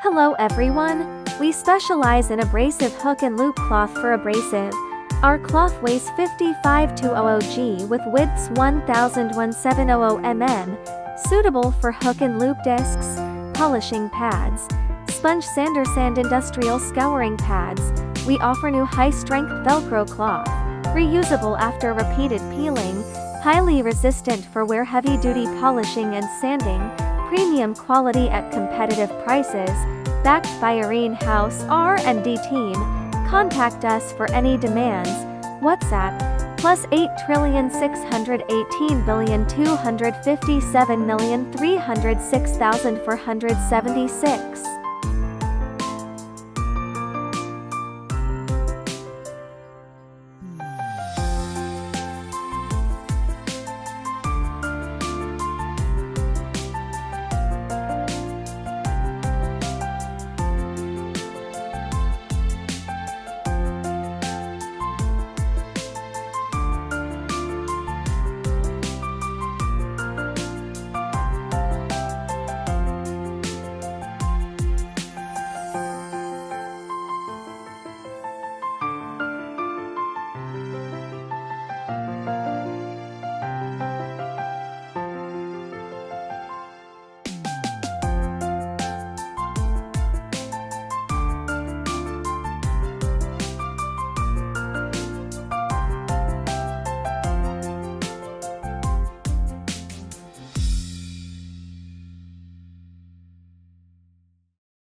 Hello everyone! We specialize in abrasive hook and loop cloth for abrasive. Our cloth weighs 55,200 g with widths 1,1700 mm, suitable for hook and loop discs, polishing pads, sponge sander sand industrial scouring pads. We offer new high-strength Velcro cloth, reusable after repeated peeling, highly resistant for wear, heavy-duty polishing and sanding, premium quality at competitive prices, backed by Arene House R&D team. Contact us for any demands. WhatsApp +8,618,257,306,476.